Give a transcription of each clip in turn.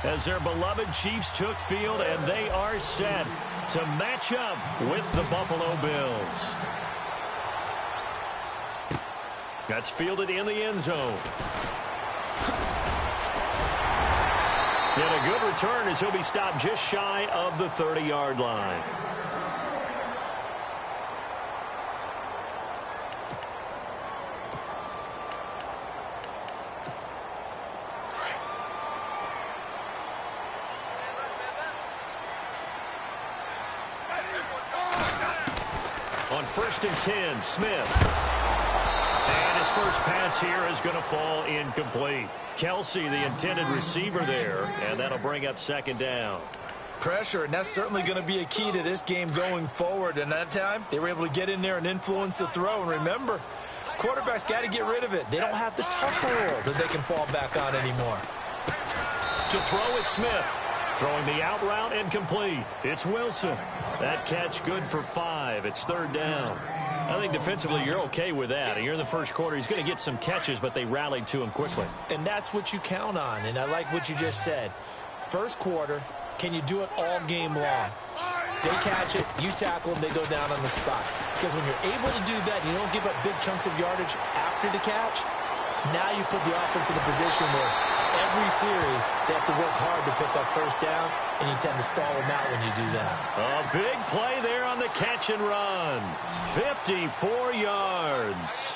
as their beloved Chiefs took field, and they are set to match up with the Buffalo Bills. That's fielded in the end zone. And a good return as he'll be stopped just shy of the 30-yard line. On 1st and 10, Smith. And his first pass here is going to fall incomplete. Kelsey, the intended receiver there, and that'll bring up 2nd down. Pressure, and that's certainly going to be a key to this game going forward. And that time, they were able to get in there and influence the throw. And remember, quarterbacks got to get rid of it. They don't have the tucker roll that they can fall back on anymore. To throw is Smith. Throwing the out route incomplete. It's Wilson. That catch good for 5. It's 3rd down. I think defensively you're okay with that. You're in the first quarter. He's going to get some catches, but they rallied to him quickly. And that's what you count on. And I like what you just said. First quarter, can you do it all game long? They catch it, you tackle them, they go down on the spot. Because when you're able to do that, you don't give up big chunks of yardage after the catch, now you put the offense in a position where every series they have to work hard to pick up first downs, and you tend to stall them out when you do that. A big play there on the catch and run. 54 yards.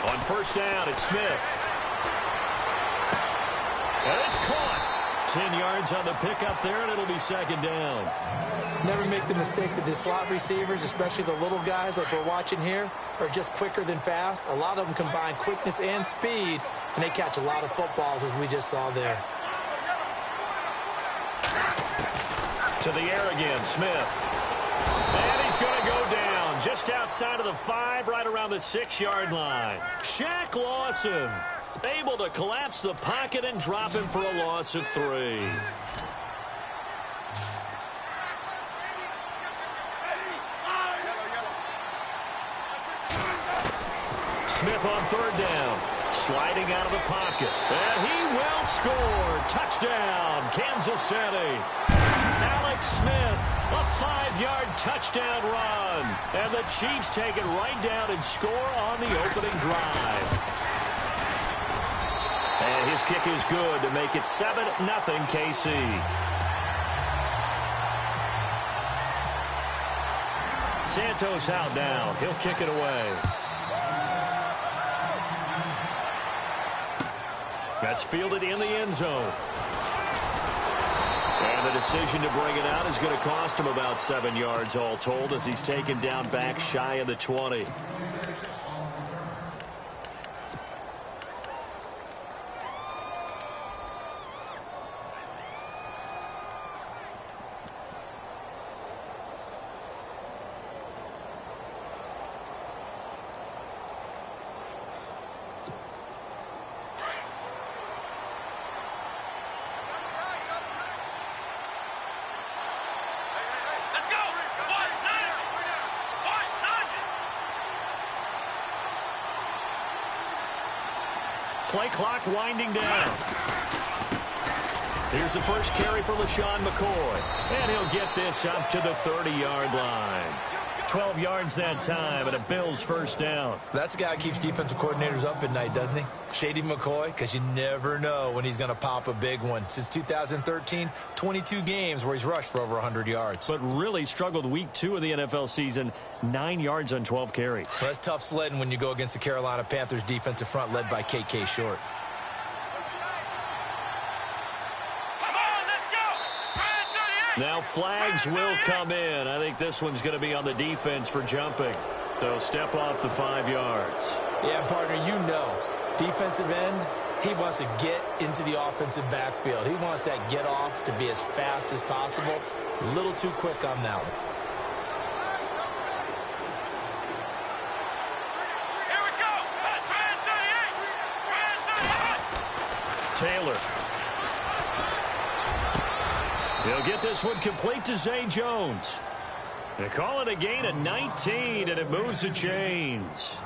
On 1st down, it's Smith. And it's caught. 10 yards on the pickup there, and it'll be 2nd down. Never make the mistake that the slot receivers, especially the little guys like we're watching here, are just quicker than fast. A lot of them combine quickness and speed, and they catch a lot of footballs, as we just saw there. To the air again, Smith. And he's going to go down just outside of the 5, right around the 6-yard line. Shaq Lawson able to collapse the pocket and drop him for a loss of 3. Smith on 3rd down. Sliding out of the pocket. And he will score. Touchdown, Kansas City. Alex Smith, a 5-yard touchdown run. And the Chiefs take it right down and score on the opening drive. And his kick is good to make it 7-0 KC. Santos out now. He'll kick it away. That's fielded in the end zone. And the decision to bring it out is going to cost him about 7 yards all told, as he's taken down back shy of the 20. Play clock winding down. Here's the first carry for LaShawn McCoy. And he'll get this up to the 30-yard line. 12 yards that time, and a Bills first down. That's the guy who keeps defensive coordinators up at night, doesn't he? Shady McCoy, because you never know when he's going to pop a big one. Since 2013, 22 games where he's rushed for over 100 yards. But really struggled week 2 of the NFL season, 9 yards on 12 carries. Well, that's tough sledding when you go against the Carolina Panthers defensive front led by K.K. Short. Now flags will come in. I think this one's going to be on the defense for jumping. They'll step off the 5 yards. Yeah, partner, you know, defensive end, he wants to get into the offensive backfield. He wants that get off to be as fast as possible. A little too quick on that one. Taylor. He'll get this one complete to Zay Jones. They call it a gain of 19, and it moves the chains.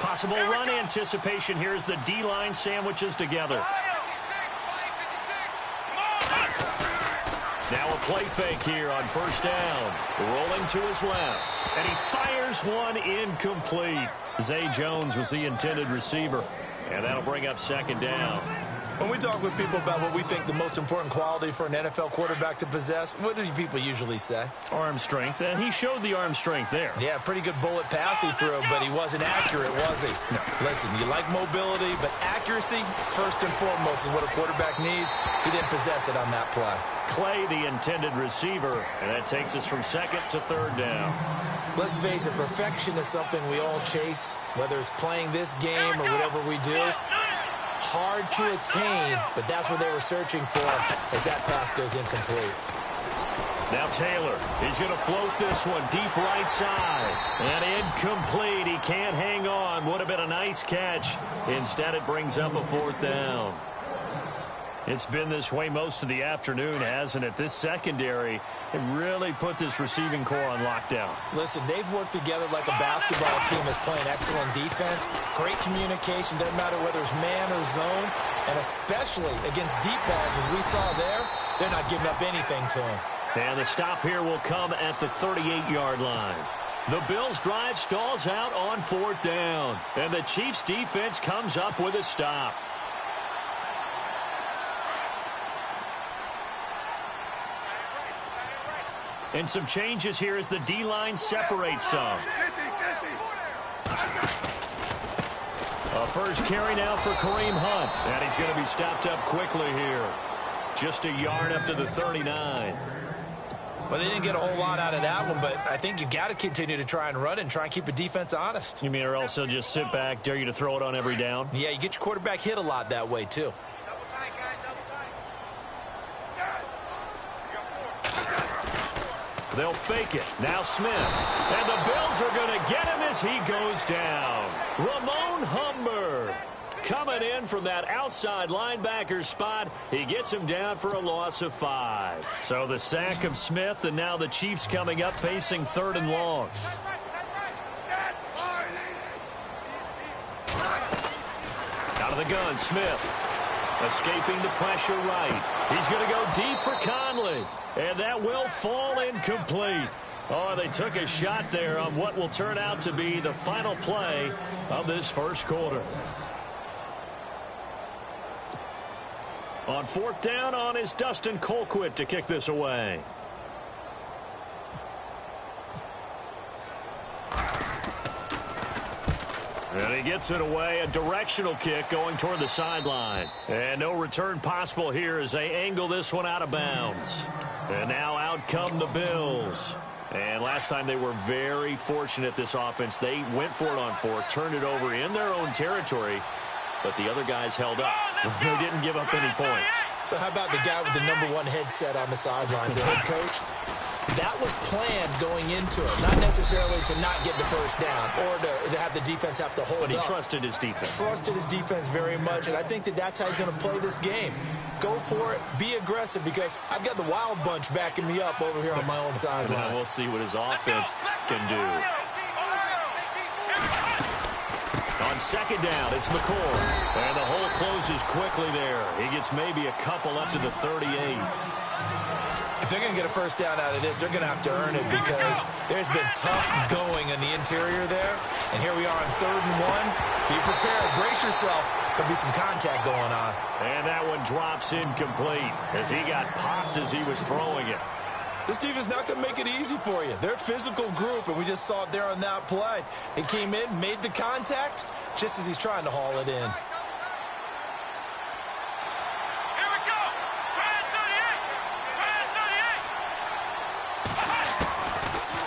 Possible run anticipation here as the D-line sandwiches together. Now a play fake here on first down. Rolling to his left. And he fires one incomplete. Zay Jones was the intended receiver. And that'll bring up second down. When we talk with people about what we think the most important quality for an NFL quarterback to possess, what do people usually say? Arm strength, and he showed the arm strength there. Yeah, pretty good bullet pass he threw, but he wasn't accurate, was he? No. Listen, you like mobility, but accuracy, first and foremost, is what a quarterback needs. He didn't possess it on that play. Clay, the intended receiver, and that takes us from second to third down. Let's face it, perfection is something we all chase, whether it's playing this game or whatever we do. Hard to attain, but that's what they were searching for as that pass goes incomplete. Now Taylor, he's going to float this one deep right side. And incomplete. He can't hang on. Would have been a nice catch. Instead, it brings up a fourth down. It's been this way most of the afternoon, hasn't it? This secondary, it really put this receiving core on lockdown. Listen, they've worked together like a basketball team that's playing excellent defense. Great communication, doesn't matter whether it's man or zone. And especially against deep balls, as we saw there, they're not giving up anything to them. And the stop here will come at the 38-yard line. The Bills' drive stalls out on fourth down. And the Chiefs' defense comes up with a stop. And some changes here as the D-line separates some. A first carry now for Kareem Hunt. And he's going to be stopped up quickly here. Just a yard up to the 39. Well, they didn't get a whole lot out of that one, but I think you've got to continue to try and run and try and keep the defense honest. You mean or else they'll just sit back, dare you to throw it on every down? Yeah, you get your quarterback hit a lot that way, too. They'll fake it. Now Smith. And the Bills are going to get him as he goes down. Ramon Humber coming in from that outside linebacker spot. He gets him down for a loss of 5. So the sack of Smith, and now the Chiefs coming up facing third and long. Out of the gun, Smith. Escaping the pressure right. He's going to go deep for Conley. And that will fall incomplete. Oh, they took a shot there on what will turn out to be the final play of this first quarter. On fourth down on is Dustin Colquitt to kick this away. And he gets it away, a directional kick going toward the sideline. And no return possible here as they angle this one out of bounds. And now out come the Bills. And last time they were very fortunate, this offense. They went for it on fourth, turned it over in their own territory, but the other guys held up. They didn't give up any points. So how about the guy with the #1 headset on the sidelines, the head coach? That was planned going into it, not necessarily to not get the first down or to have the defense have to hold up. But he trusted his defense. Trusted his defense very much, and I think that's how he's going to play this game. Go for it, be aggressive, because I've got the wild bunch backing me up over here on my own sideline. We'll see what his offense can do. On second down, it's McCord. And the hole closes quickly there. He gets maybe a couple up to the 38. If they're going to get a first down out of this, they're going to have to earn it, because there's been tough going in the interior there. And here we are on 3rd and 1. Be prepared. Brace yourself. Could be some contact going on. And that one drops incomplete as he got popped as he was throwing it. This defense is not going to make it easy for you. They're a physical group, and we just saw it there on that play. He came in, made the contact, just as he's trying to haul it in.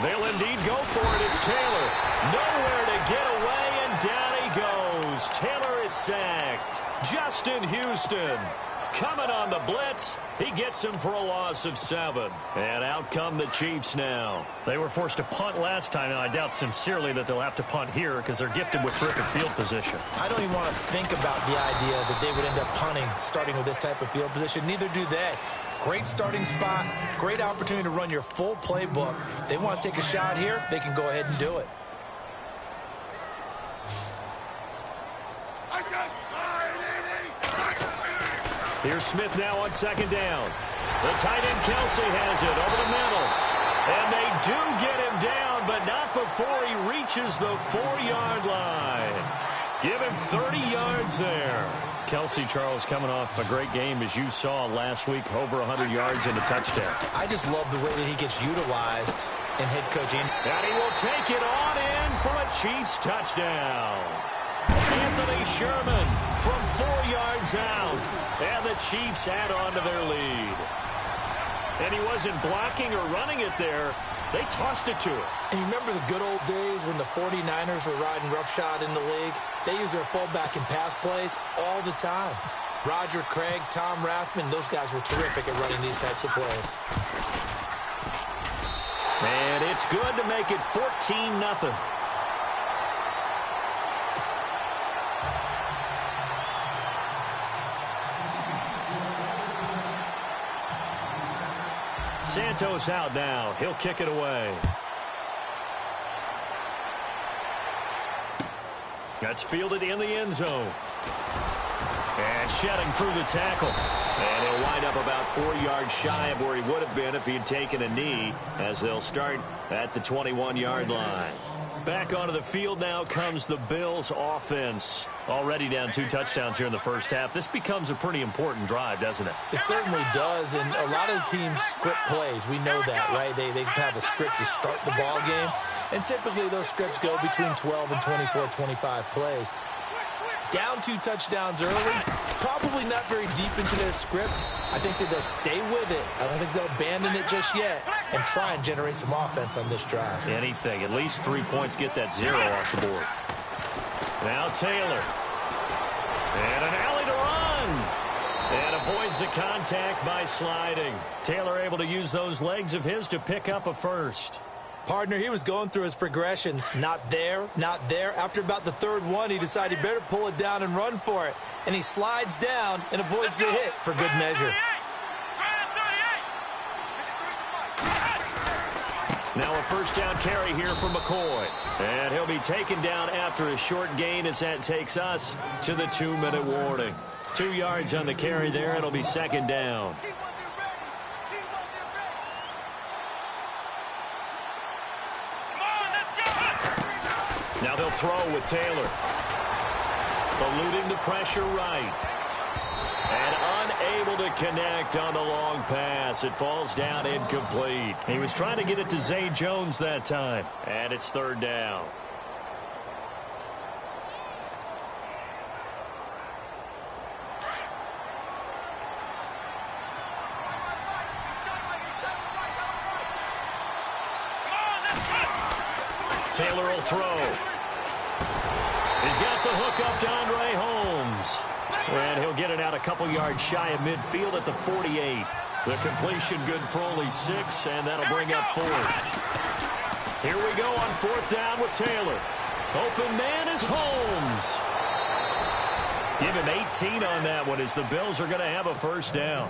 They'll indeed go for it. It's Taylor. Nowhere to get away, and down he goes. Taylor is sacked. Justin Houston coming on the blitz. He gets him for a loss of 7. And out come the Chiefs now. They were forced to punt last time, and I doubt sincerely that they'll have to punt here because they're gifted with terrific field position. I don't even want to think about the idea that they would end up punting starting with this type of field position. Neither do they. Great starting spot, great opportunity to run your full playbook. If they want to take a shot here, they can go ahead and do it. Here's Smith now on second down. The tight end Kelsey has it over the middle. And they do get him down, but not before he reaches the 4-yard line. Give him 30 yards there. Kelsey, Charles, coming off a great game, as you saw last week, over 100 yards and a touchdown. I just love the way that he gets utilized in head coaching. And he will take it on in for a Chiefs touchdown. Anthony Sherman from 4 yards out. And the Chiefs add on to their lead. And he wasn't blocking or running it there. They tossed it to him. And you remember the good old days when the 49ers were riding roughshod in the league? They use their fullback in pass plays all the time. Roger Craig, Tom Rathman, those guys were terrific at running these types of plays. And it's good to make it 14-0. Santos out now. He'll kick it away. That's fielded in the end zone. And shedding through the tackle. And he'll wind up about 4 yards shy of where he would have been if he had taken a knee, as they'll start at the 21-yard line. Back onto the field now comes the Bills offense. Already down 2 touchdowns here in the first half. This becomes a pretty important drive, doesn't it? It certainly does, and a lot of teams script plays. We know that, right? They have a script to start the ball game, and typically those scripts go between 12 and 24, 25 plays. Down 2 touchdowns early, probably not very deep into their script. I think that they'll stay with it. I don't think they'll abandon it just yet and try and generate some offense on this drive. Anything. At least 3 points, get that 0 off the board. Now Taylor. And an alley to run. And avoids the contact by sliding. Taylor able to use those legs of his to pick up a first. Partner, he was going through his progressions. Not there, not there. After about the 3rd one, he decided he better pull it down and run for it. And he slides down and avoids the hit for good measure. Now a first down carry here from McCoy. And he'll be taken down after a short gain, as that takes us to the 2-minute warning. 2 yards on the carry there. It'll be second down. Now they'll throw with Taylor. Eluding the pressure right. And unable to connect on the long pass. It falls down incomplete. He was trying to get it to Zay Jones that time. And it's 3rd down. Taylor will throw. He's got the hook up to Andre Holmes. And he'll get it out a couple yards shy of midfield at the 48. The completion good for only 6, and that'll bring up 4th. Here we go on 4th down with Taylor. Open man is Holmes. Give him 18 on that one, as the Bills are going to have a first down.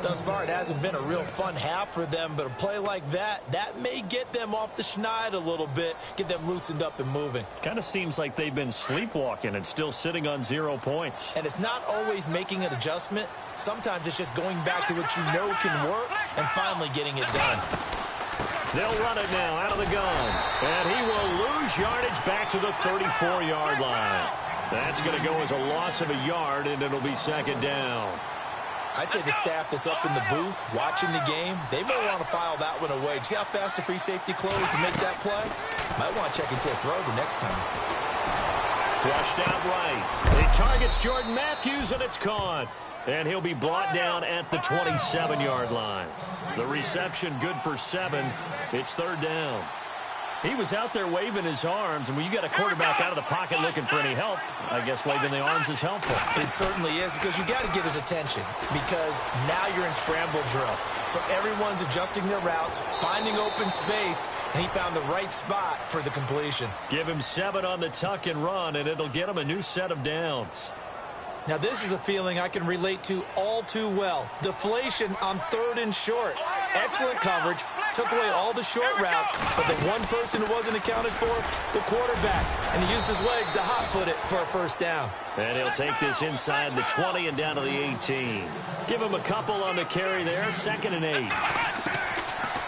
Thus far, it hasn't been a real fun half for them, but a play like that may get them off the schneid a little bit, get them loosened up and moving. Kind of seems like they've been sleepwalking and still sitting on 0 points. And it's not always making an adjustment. Sometimes it's just going back to what you know can work and finally getting it done. They'll run it now out of the gun. And he will lose yardage back to the 34-yard line. That's going to go as a loss of a yard, and it'll be second down. I'd say the staff that's up in the booth watching the game, they may want to file that one away. See how fast the free safety closed to make that play? Might want to check into a throw the next time. Flushed out right. He targets Jordan Matthews, and it's caught. And he'll be brought down at the 27-yard line. The reception good for 7. It's 3rd down. He was out there waving his arms, and when you got a quarterback out of the pocket looking for any help, I guess waving the arms is helpful. It certainly is, because you got to get his attention, because now you're in scramble drill. So everyone's adjusting their routes, finding open space, and he found the right spot for the completion. Give him 7 on the tuck and run, and it'll get him a new set of downs. Now this is a feeling I can relate to all too well. Deflation on 3rd and short. Excellent coverage. Took away all the short routes, but the one person who wasn't accounted for, the quarterback. And he used his legs to hot-foot it for a first down. And he'll take this inside the 20 and down to the 18. Give him a couple on the carry there. 2nd and 8.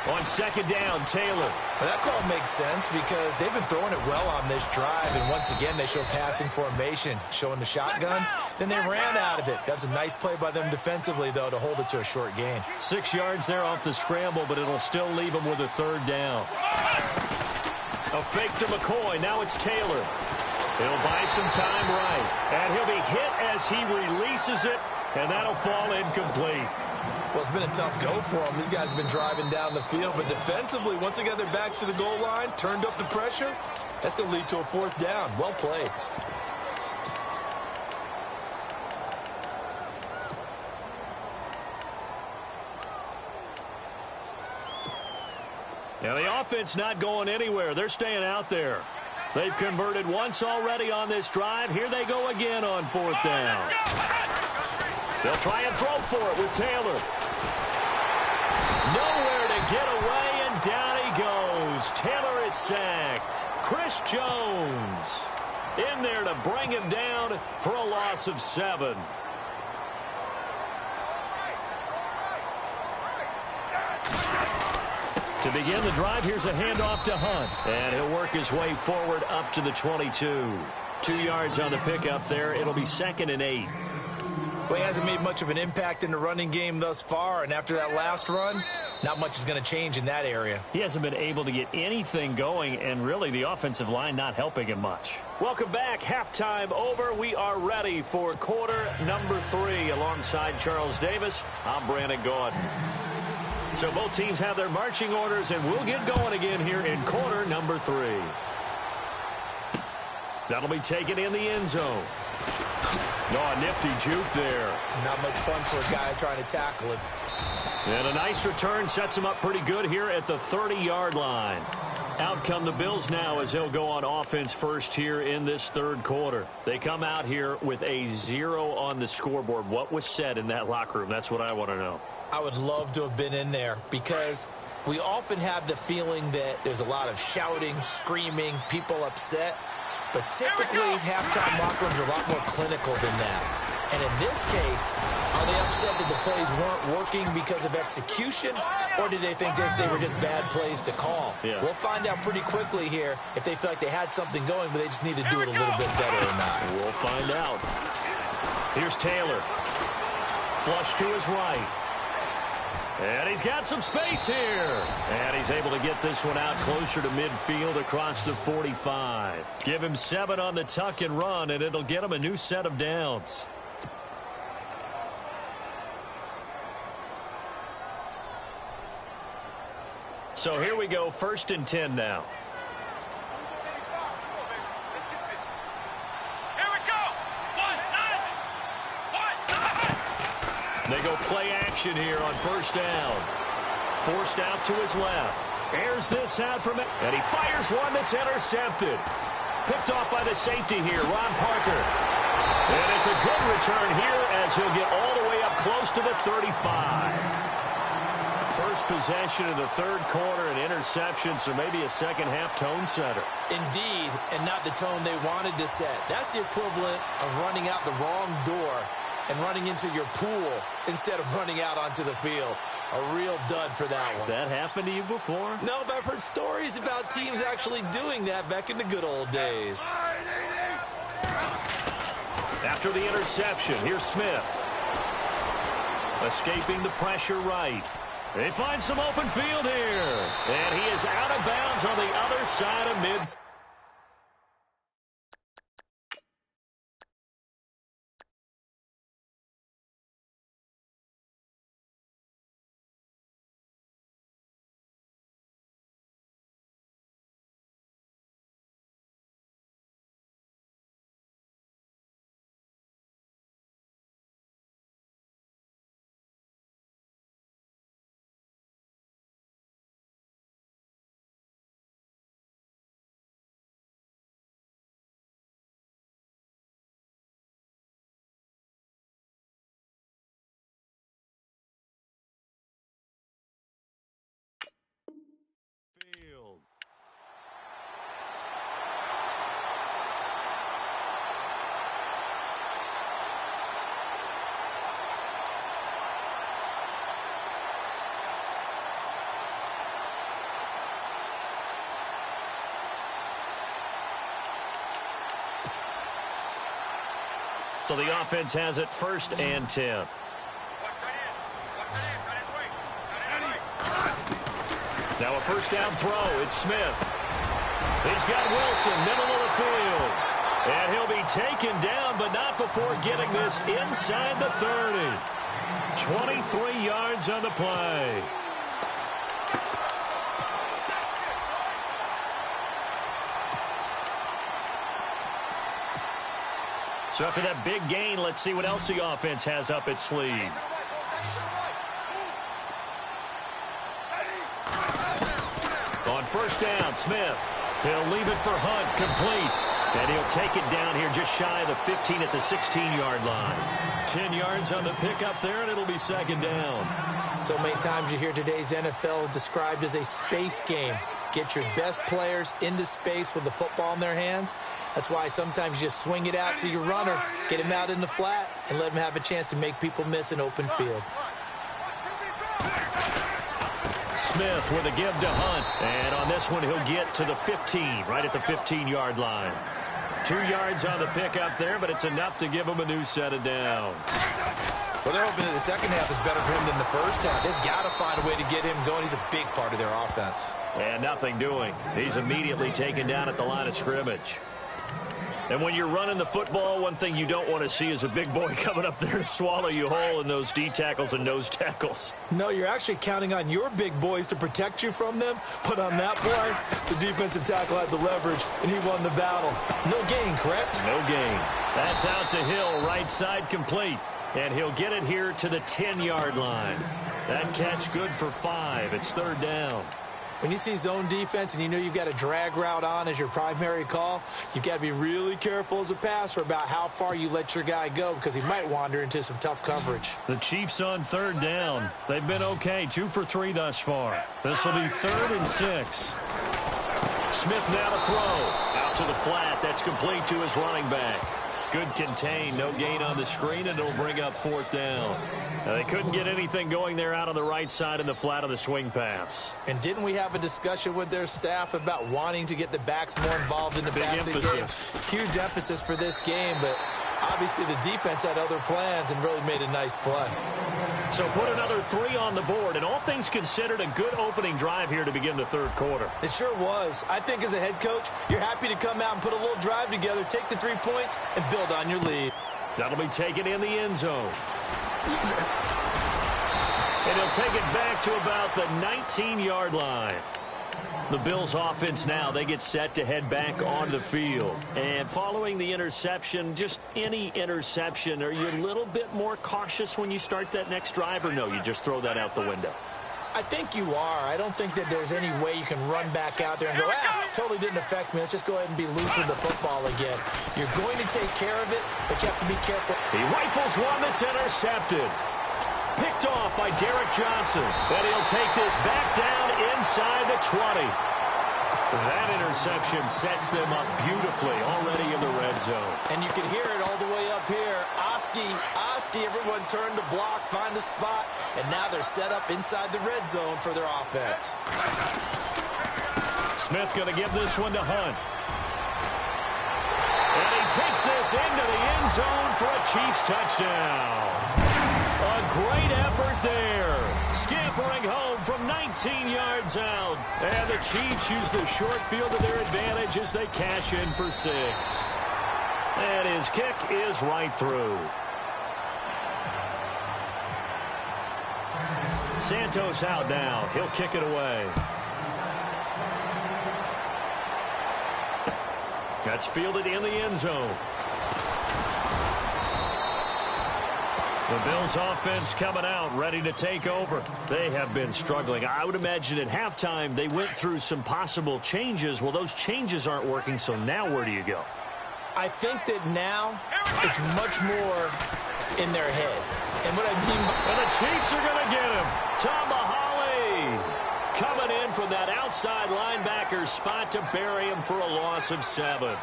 On 2nd down, Taylor. Well, that call makes sense because they've been throwing it well on this drive, and once again they show passing formation, showing the shotgun. Then they ran out of it. That's a nice play by them defensively, though, to hold it to a short gain. 6 yards there off the scramble, but it'll still leave them with a 3rd down. A fake to McCoy. Now it's Taylor. He'll buy some time right, and he'll be hit as he releases it, and that'll fall incomplete. Well, it's been a tough go for them. These guys have been driving down the field, but defensively, once they got their backs to the goal line, turned up the pressure, that's going to lead to a 4th down. Well played. Now, the offense not going anywhere. They're staying out there. They've converted once already on this drive. Here they go again on 4th down. They'll try and throw for it with Taylor. Nowhere to get away, and down he goes. Taylor is sacked. Chris Jones in there to bring him down for a loss of 7. To begin the drive, here's a handoff to Hunt. And he'll work his way forward up to the 22. 2 yards on the pickup there. It'll be 2nd and 8. Well, he hasn't made much of an impact in the running game thus far, and after that last run, not much is going to change in that area. He hasn't been able to get anything going, and really the offensive line not helping him much. Welcome back. Halftime over. We are ready for quarter number 3. Alongside Charles Davis, I'm Brandon Gordon. So both teams have their marching orders, and we'll get going again here in quarter number 3. That'll be taken in the end zone. Oh, a nifty juke there. Not much fun for a guy trying to tackle him. And a nice return sets him up pretty good here at the 30-yard line. Out come the Bills now as they'll go on offense first here in this 3rd quarter. They come out here with a 0 on the scoreboard. What was said in that locker room? That's what I want to know. I would love to have been in there because we often have the feeling that there's a lot of shouting, screaming, people upset. But typically, halftime locker rooms are a lot more clinical than that. And in this case, are they upset that the plays weren't working because of execution? Or did they think they were just bad plays to call? Yeah. We'll find out pretty quickly here if they feel like they had something going, but they just need to do it a little bit better or not. We'll find out. Here's Taylor. Flush to his right. And he's got some space here. And he's able to get this one out closer to midfield across the 45. Give him 7 on the tuck and run, and it'll get him a new set of downs. So here we go, 1st and 10 now. They go play action here on 1st down. Forced out to his left. Airs this out from it. And he fires one that's intercepted. Picked off by the safety here, Ron Parker. And it's a good return here as he'll get all the way up close to the 35. First possession of the 3rd quarter, an interception, so maybe a second-half tone setter. Indeed, and not the tone they wanted to set. That's the equivalent of running out the wrong door and running into your pool instead of running out onto the field. A real dud for that one. Has that happened to you before? No, but I've heard stories about teams actually doing that back in the good old days. After the interception, here's Smith. Escaping the pressure right. They find some open field here. And he is out of bounds on the other side of midfield. So the offense has it 1st and 10. Now a 1st down throw. It's Smith. He's got Wilson, middle of the field. And he'll be taken down, but not before getting this inside the 30. 23 yards on the play. So after that big gain, let's see what else the offense has up its sleeve. On 1st down, Smith. He'll leave it for Hunt, complete. And he'll take it down here just shy of the 15 at the 16-yard line. 10 yards on the pickup there, and it'll be 2nd down. So many times you hear today's NFL described as a space game. Get your best players into space with the football in their hands. That's why sometimes you just swing it out to your runner, get him out in the flat, and let him have a chance to make people miss an open field. Smith with a give to Hunt. And on this one, he'll get to the 15, right at the 15-yard line. 2 yards on the pickup there, but it's enough to give him a new set of downs. Well, they're hoping that the second half is better for him than the first half. They've got to find a way to get him going. He's a big part of their offense. And nothing doing. He's immediately taken down at the line of scrimmage. And when you're running the football, one thing you don't want to see is a big boy coming up there to swallow you whole in those D tackles and nose tackles. No, you're actually counting on your big boys to protect you from them. But on that play, the defensive tackle had the leverage, and he won the battle. No gain, correct? No gain. That's out to Hill, right side complete. And he'll get it here to the 10-yard line. That catch good for 5. It's 3rd down. When you see zone defense and you know you've got a drag route on as your primary call, you've got to be really careful as a passer about how far you let your guy go because he might wander into some tough coverage. The Chiefs on 3rd down. They've been okay, 2 for 3 thus far. This will be 3rd and 6. Smith now to throw. Out to the flat. That's complete to his running back. Good contain, no gain on the screen, and it'll bring up 4th down. Now, they couldn't get anything going there out on the right side in the flat of the swing pass. And didn't we have a discussion with their staff about wanting to get the backs more involved in the passing game? Huge emphasis for this game, but obviously the defense had other plans and really made a nice play. So put another 3 on the board, and all things considered, a good opening drive here to begin the 3rd quarter. It sure was. I think as a head coach, you're happy to come out and put a little drive together, take the 3 points, and build on your lead. That'll be taken in the end zone. And he'll take it back to about the 19-yard line. The Bills offense now, they get set to head back on the field. And following the interception, just any interception, are you a little bit more cautious when you start that next drive, or no, you just throw that out the window? I think you are. I don't think that there's any way you can run back out there and go, totally didn't affect me. Let's just go ahead and be loose with the football again. You're going to take care of it, but you have to be careful. He rifles one that's intercepted. Picked off by Derek Johnson. And he'll take this back down inside the 20. That interception sets them up beautifully already in the red zone. And you can hear it all the way up here. Oski, everyone turned to block, find a spot, and now they're set up inside the red zone for their offense. Smith going to give this one to Hunt. And he takes this into the end zone for a Chiefs touchdown. A great effort there. Scampering home from 19 yards out. And the Chiefs use the short field to their advantage as they cash in for 6. And his kick is right through. Santos out now. He'll kick it away. That's fielded in the end zone. The Bills offense coming out, ready to take over. They have been struggling. I would imagine at halftime they went through some possible changes. Well, those changes aren't working, so now where do you go? I think that now it's much more in their head. And what I mean by... And the Chiefs are going to get him. Tomahali coming in from that outside linebacker spot to bury him for a loss of 7.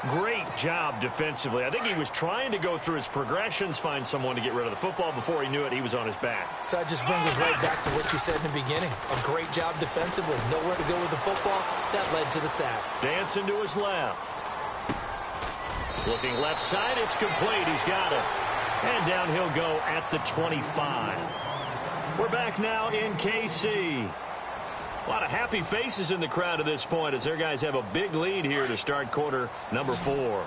Great job defensively. I think he was trying to go through his progressions, find someone to get rid of the football. Before he knew it, he was on his back. So that just brings us right back to what you said in the beginning. A great job defensively. Nowhere to go with the football. That led to the sack. Dancing to his left. Looking left side, it's complete. He's got it. And down he'll go at the 25. We're back now in KC. A lot of happy faces in the crowd at this point as their guys have a big lead here to start quarter number 4.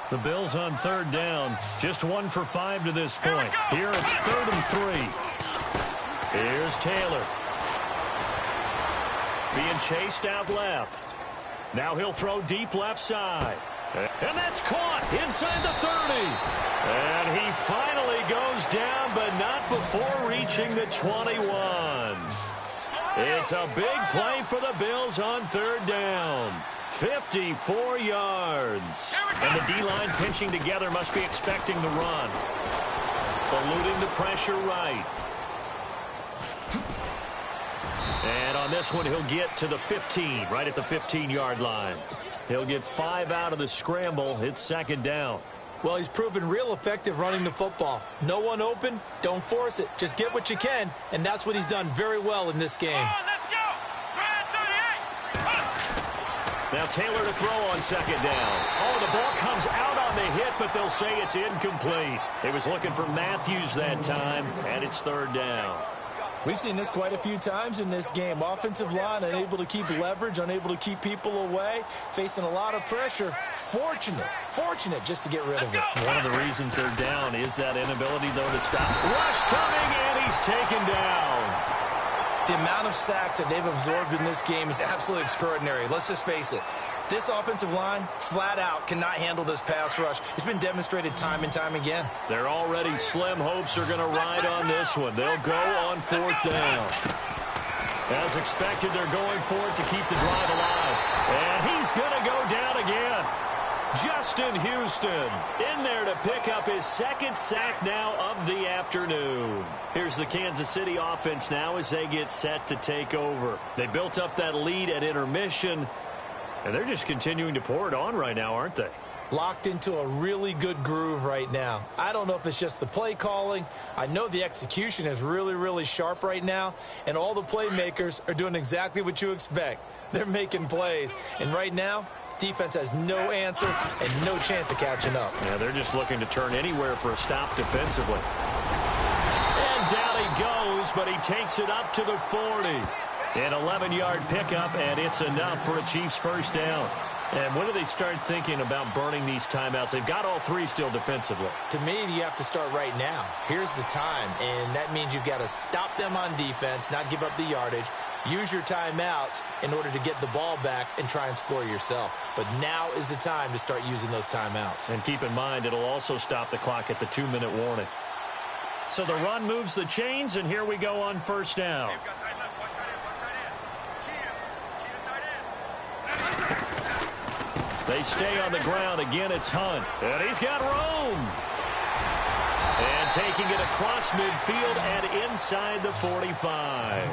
The Bills on third down. Just 1 for 5 to this point. Here it's 3rd and 3. Here's Taylor. Being chased out left. Now he'll throw deep left side. And that's caught inside the 30. And he finally goes down, but not before reaching the 21. It's a big play for the Bills on third down. 54 yards. And the D-line pinching together must be expecting the run. Eluding the pressure right. And on this one, he'll get to the 15, right at the 15-yard line. He'll get 5 out of the scramble. It's second down. Well, he's proven real effective running the football. No one open, don't force it. Just get what you can, and that's what he's done very well in this game. Now Taylor to throw on second down. Oh, the ball comes out on the hit, but they'll say it's incomplete. He was looking for Matthews that time, and it's third down. We've seen this quite a few times in this game. Offensive line unable to keep leverage, unable to keep people away, facing a lot of pressure. Fortunate just to get rid of it. One of the reasons they're down is that inability, though, to stop. Rush coming, and he's taken down. The amount of sacks that they've absorbed in this game is absolutely extraordinary. Let's just face it. This offensive line, flat out, cannot handle this pass rush. It's been demonstrated time and time again. Their already slim hopes are going to ride on this one. They'll go on fourth down. As expected, they're going for it to keep the drive alive. And he's going to go down again. Justin Houston in there to pick up his second sack now of the afternoon. Here's the Kansas City offense now as they get set to take over. They built up that lead at intermission, and they're just continuing to pour it on right now, aren't they? Locked into a really good groove right now. I don't know if it's just the play calling. I know the execution is really, really sharp right now, and all the playmakers are doing exactly what you expect. They're making plays, and right now, defense has no answer and no chance of catching up. Yeah, they're just looking to turn anywhere for a stop defensively. And down he goes, but he takes it up to the 40. An 11-yard pickup, and it's enough for a Chiefs first down. And when do they start thinking about burning these timeouts? They've got all 3 still defensively. To me, you have to start right now. Here's the time, and that means you've got to stop them on defense, not give up the yardage. Use your timeouts in order to get the ball back and try and score yourself. But now is the time to start using those timeouts. And keep in mind, it'll also stop the clock at the 2-minute warning. So the run moves the chains, and here we go on first down. They stay on the ground. Again, it's Hunt. And he's got room. And taking it across midfield and inside the 45.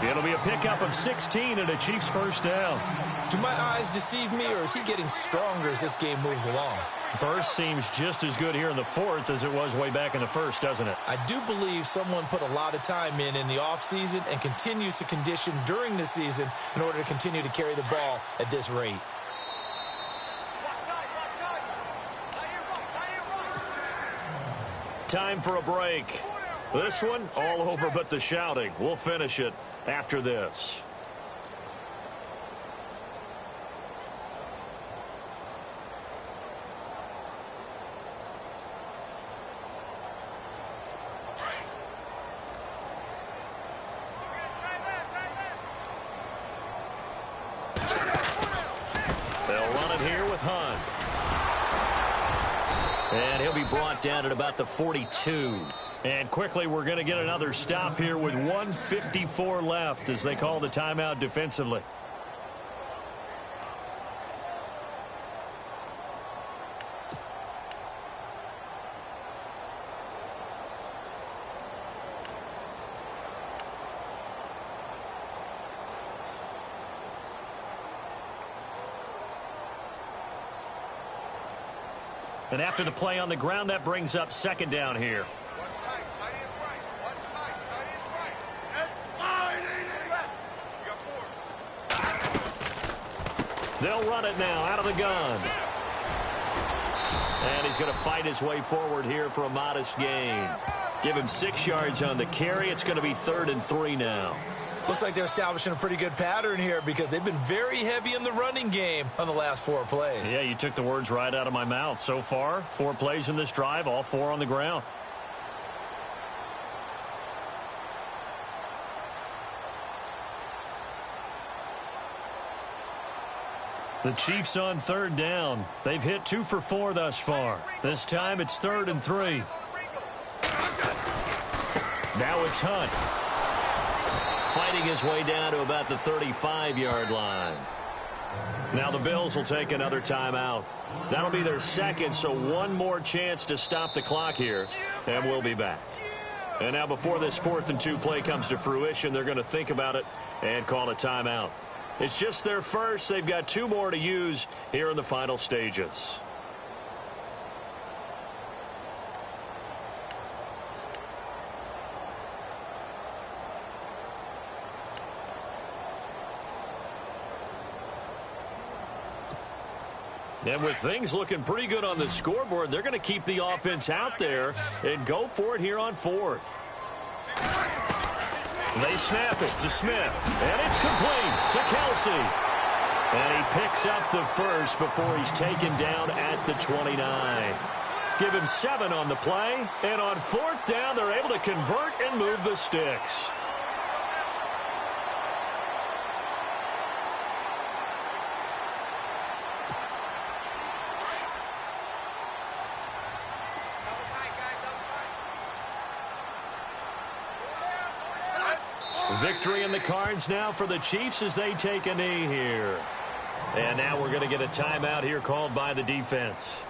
It'll be a pickup of 16 and a Chiefs first down. Do my eyes deceive me, or is he getting stronger as this game moves along? Burst seems just as good here in the fourth as it was way back in the first, doesn't it? I do believe someone put a lot of time in the offseason and continues to condition during the season in order to continue to carry the ball at this rate. Time for a break. This one all over but the shouting. We'll finish it after this. They'll run it here with Hunt. And he'll be brought down at about the 42. And quickly, we're going to get another stop here with 1:54 left as they call the timeout defensively. And after the play on the ground, that brings up second down here. They'll run it now out of the gun. And he's going to fight his way forward here for a modest gain. Give him 6 yards on the carry. It's going to be 3rd and 3 now. Looks like they're establishing a pretty good pattern here because they've been very heavy in the running game on the last 4 plays. Yeah, you took the words right out of my mouth. So far, 4 plays in this drive, all 4 on the ground. The Chiefs on 3rd down. They've hit 2 for 4 thus far. This time it's 3rd and 3. Now it's Hunt. Fighting his way down to about the 35-yard line. Now the Bills will take another timeout. That'll be their 2nd, so 1 more chance to stop the clock here, and we'll be back. And now before this 4th and 2 play comes to fruition, they're going to think about it and call a timeout. It's just their first. They've got 2 more to use here in the final stages. And with things looking pretty good on the scoreboard, they're going to keep the offense out there and go for it here on 4th. They snap it to Smith, and it's complete to Kelsey. And he picks up the first before he's taken down at the 29. Give him 7 on the play, and on 4th down, they're able to convert and move the sticks. Victory in the cards now for the Chiefs as they take a knee here. And now we're going to get a timeout here called by the defense.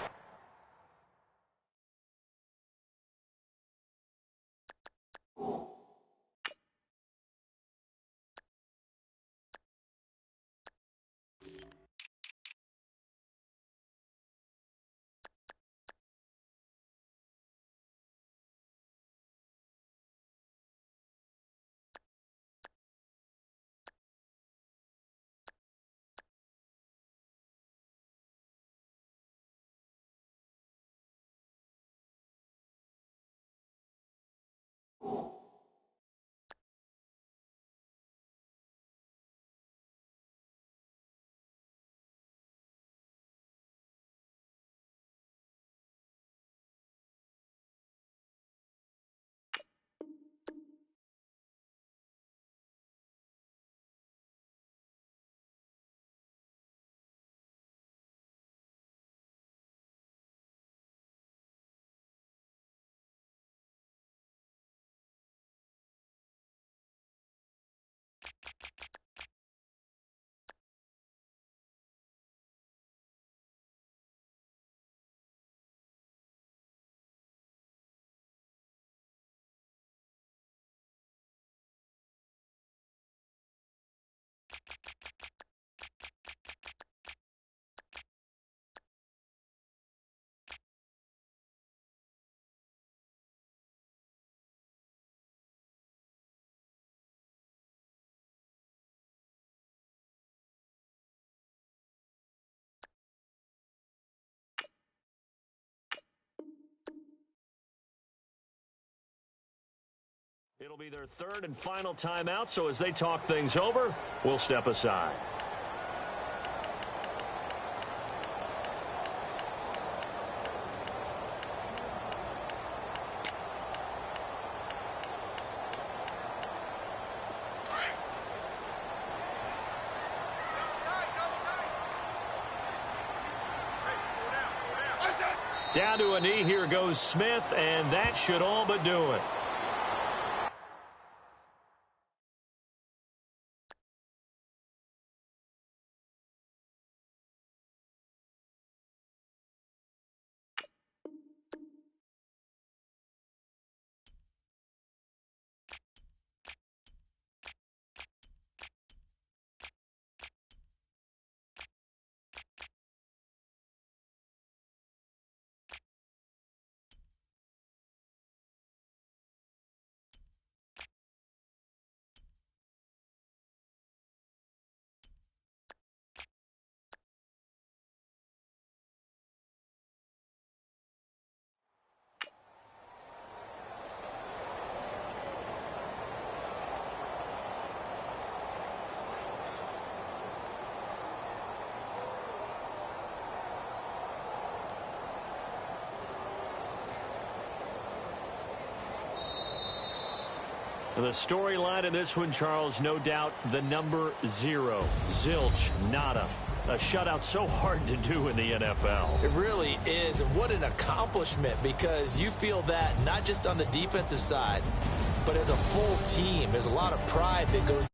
It'll be their 3rd and final timeout, so as they talk things over, we'll step aside. Down to a knee, here goes Smith, and that should all but do it. The storyline in this one, Charles, no doubt the number 0. Zilch, nada. A shutout so hard to do in the NFL. It really is, and what an accomplishment, because you feel that not just on the defensive side, but as a full team. There's a lot of pride that goes